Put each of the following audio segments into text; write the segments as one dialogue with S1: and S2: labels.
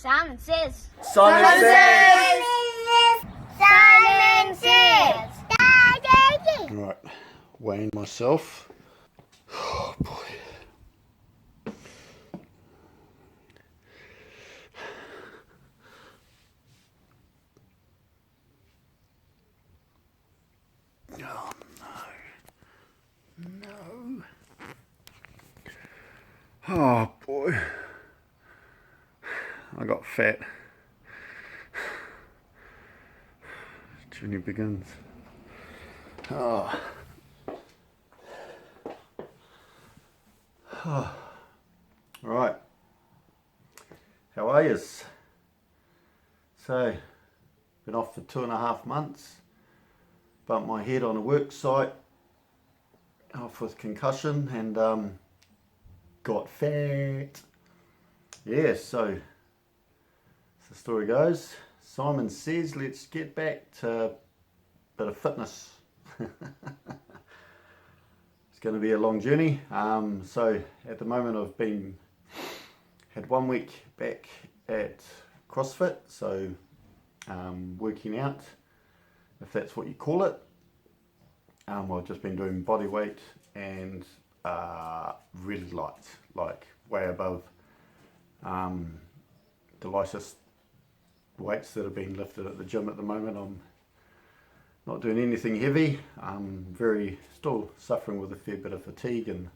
S1: Simon says.
S2: Simon says.
S1: Simon says.
S2: Right, weighing myself. Oh boy. Oh no. No. Oh boy. I got fat. Journey begins. Oh. Oh. Right. How are yous? So, been off for 2.5 months. Bumped my head on a work site. Off with concussion and got fat. Yeah, so as the story goes, Simon says let's get back to a bit of fitness. It's going to be a long journey. So at the moment I've had 1 week back at CrossFit, so working out, if that's what you call it. I've just been doing body weight and really light, like way above the lightest weights that have been lifted at the gym at the moment. I'm not doing anything heavy. I'm still suffering with a fair bit of fatigue and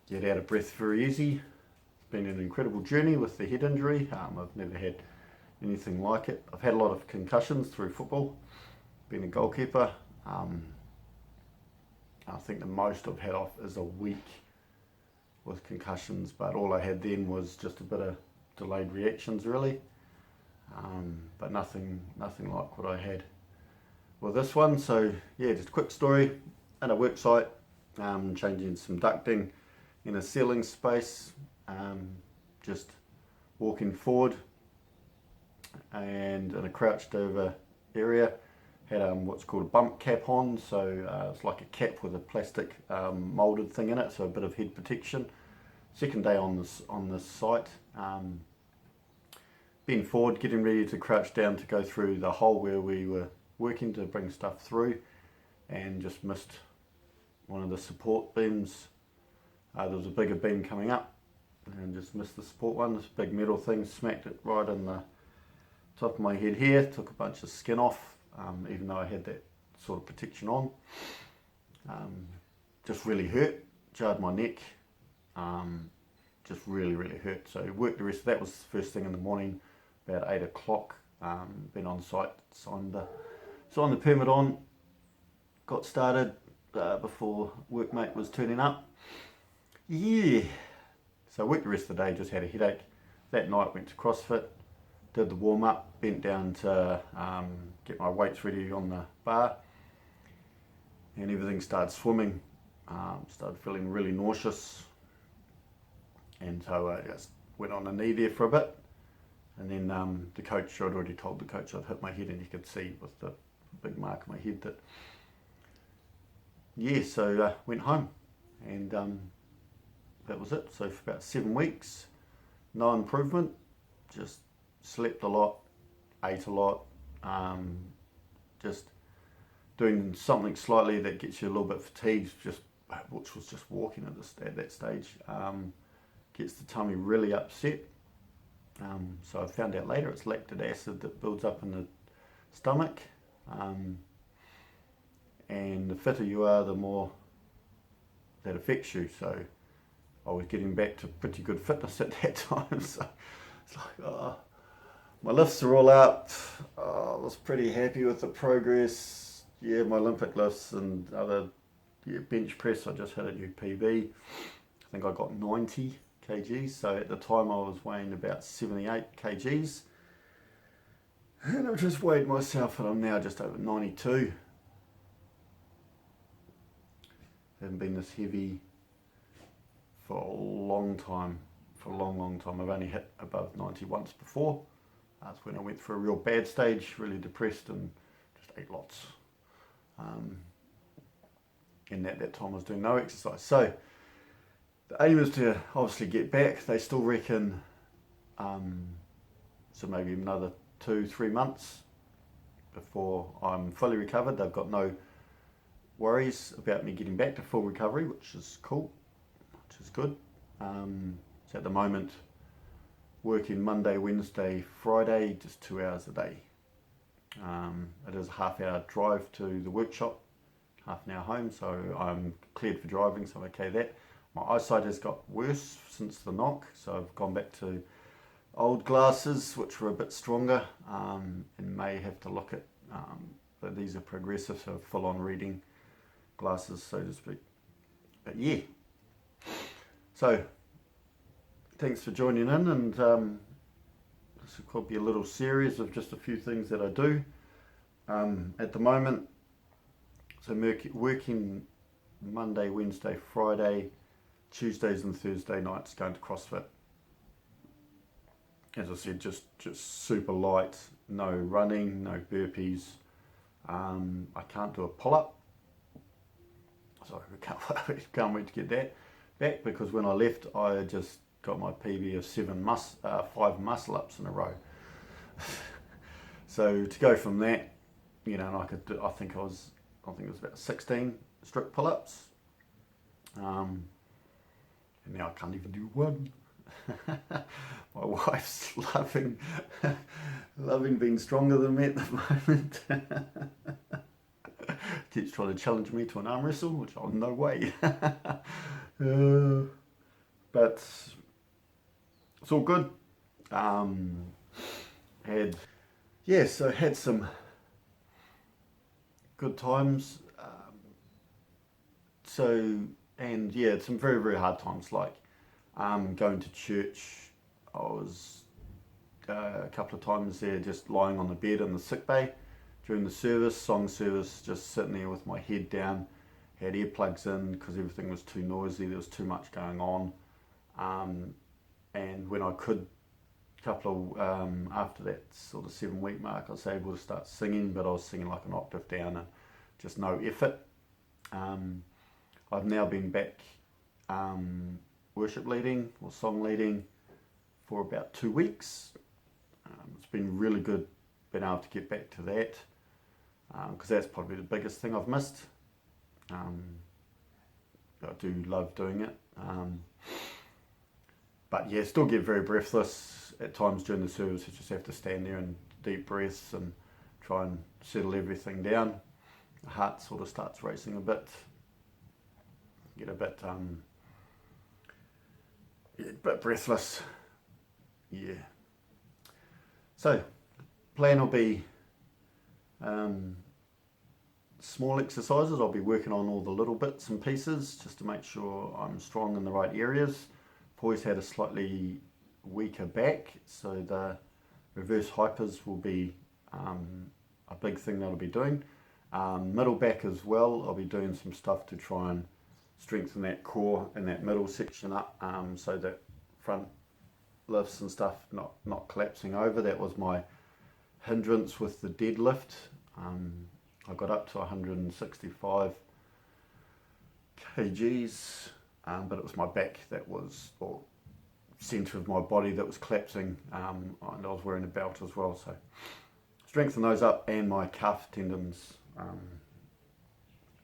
S2: get out of breath very easy. It's been an incredible journey with the head injury. I've never had anything like it. I've had a lot of concussions through football, being a goalkeeper. I think the most I've had off is a week with concussions, but all I had then was just a bit of delayed reactions really, but nothing like what I had with this one. So yeah, just a quick story. At a work site, changing some ducting in a ceiling space, just walking forward and in a crouched over area, had what's called a bump cap on, so it's like a cap with a plastic moulded thing in it, so a bit of head protection. Second day on this site, bend forward, getting ready to crouch down to go through the hole where we were working to bring stuff through, and just missed one of the support beams. There was a bigger beam coming up and just missed the support one. This big metal thing smacked it right in the top of my head here, took a bunch of skin off, even though I had that sort of protection on. Just really hurt, jarred my neck, just really hurt. So worked the rest. That was the first thing in the morning, about 8 o'clock. Been on site, signed the permit on, got started before workmate was turning up. Yeah, so I worked the rest of the day, just had a headache. That night went to CrossFit, did the warm up, bent down to get my weights ready on the bar, and everything started swimming. Started feeling really nauseous, and so I just went on a knee there for a bit, and then the coach, I'd already told the coach I'd hit my head, and you could see with the big mark on my head that, yeah, so went home, and that was it. So for about 7 weeks, no improvement, just slept a lot, ate a lot, just doing something slightly that gets you a little bit fatigued, which was just walking at that stage, gets the tummy really upset. So I found out later it's lactic acid that builds up in the stomach, and the fitter you are, the more that affects you. So I was getting back to pretty good fitness at that time, so it's like, my lifts are all up. I was pretty happy with the progress. Yeah, my Olympic lifts and other bench press, I just hit a new PB. I think I got 90 kgs, so at the time I was weighing about 78 kgs. And I've just weighed myself and I'm now just over 92. Haven't been this heavy for a long time, long time. I've only hit above 90 once before. That's when I went through a real bad stage, really depressed and just ate lots. And at that time I was doing no exercise. So the aim is to obviously get back. They still reckon So maybe another 2-3 months before I'm fully recovered. They've got no worries about me getting back to full recovery, which is cool, which is good. So at the moment, working Monday, Wednesday, Friday, just 2 hours a day. It is a half-hour drive to the workshop, half an hour home, so I'm cleared for driving, so I'm okay that. My eyesight has got worse since the knock, so I've gone back to old glasses, which were a bit stronger, and may have to look at, but these are progressive, so full-on reading glasses, so to speak. But yeah, so thanks for joining in, and this could be a little series of just a few things that I do at the moment. So working Monday, Wednesday, Friday, Tuesdays and Thursday nights going to CrossFit. As I said, just super light, no running, no burpees. I can't do a pull-up, so I can't wait to get that back, because when I left, I just got my PB of 5 muscle-ups in a row. So to go from that, and I could do, I think it was about 16 strict pull-ups, and now I can't even do one. My wife's loving being stronger than me at the moment. Keeps trying to challenge me to an arm wrestle, which I'm no way. But it's all good. Had some good times. Some very, very hard times, like going to church. I was a couple of times there just lying on the bed in the sick bay during the song service, just sitting there with my head down, had earplugs in because everything was too noisy, there was too much going on. And when I could, after that sort of 7-week mark, I was able to start singing, but I was singing like an octave down and just no effort. I've now been back worship leading or song leading for about 2 weeks. It's been really good being able to get back to that, because that's probably the biggest thing I've missed. I do love doing it. But yeah, still get very breathless at times during the service. You just have to stand there and deep breaths and try and settle everything down. The heart sort of starts racing a bit. Get a bit breathless. Yeah. So, plan will be small exercises. I'll be working on all the little bits and pieces just to make sure I'm strong in the right areas. I've always had a slightly weaker back, so the reverse hypers will be a big thing that I'll be doing. Middle back as well, I'll be doing some stuff to try and strengthen that core and that middle section up, so that front lifts and stuff not collapsing over. That was my hindrance with the deadlift. I got up to 165 kgs, but it was my back that was, or centre of my body that was collapsing, and I was wearing a belt as well, so strengthen those up. And my calf tendons,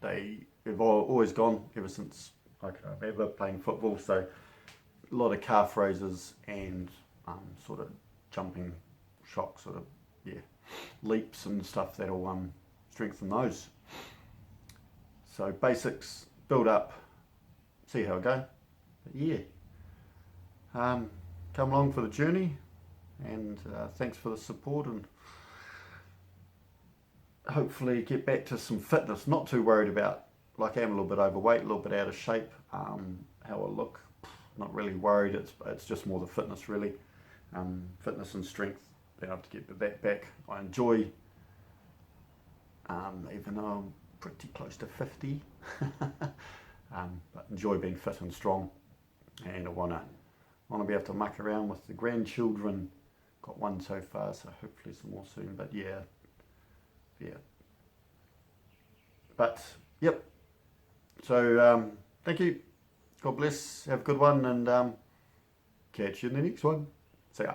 S2: they've always gone ever since I can remember playing football, so a lot of calf raises and sort of jumping shocks, sort of leaps and stuff that'll strengthen those. So basics, build up, see how I go. But come along for the journey, and thanks for the support, and hopefully get back to some fitness. Not too worried about, like I am a little bit overweight, a little bit out of shape, how I look. Not really worried, it's just more the fitness really. Fitness and strength, being able to get that back. I enjoy, even though I'm pretty close to 50, but enjoy being fit and strong, and I want to be able to muck around with the grandchildren. Got one so far, so hopefully some more soon, but yeah. But yep, so thank you, God bless, have a good one, and catch you in the next one. See ya.